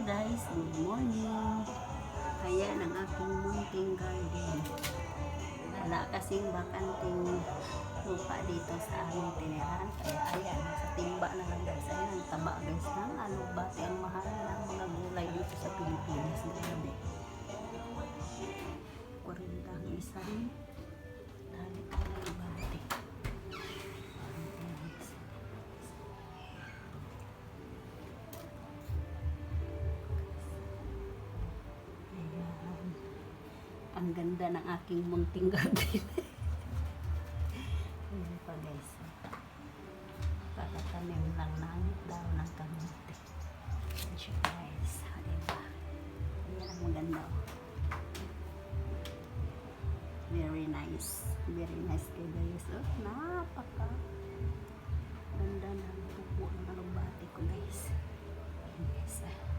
guys, good morning. Ayan ang aking munting garden. Wala kasing bakanting lupa dito sa aming tiniran. Kaya ayan, sa timba na lang guys. Ayan ang taba guys ng alubate. Ang mahal ng mga gulay dito sa Pilipinas. Grabe. 40 ang isang dali ka na alubate. Ang ganda ng aking munting garden. Ayan pa guys. Kakatanim lang ng daon ng kamote. Ayan siya guys. Diba? Ayan ang maganda. Very nice. Very nice kayo guys. Oh, napaka ganda ng tubo ng alubate ko guys. Ayan guys.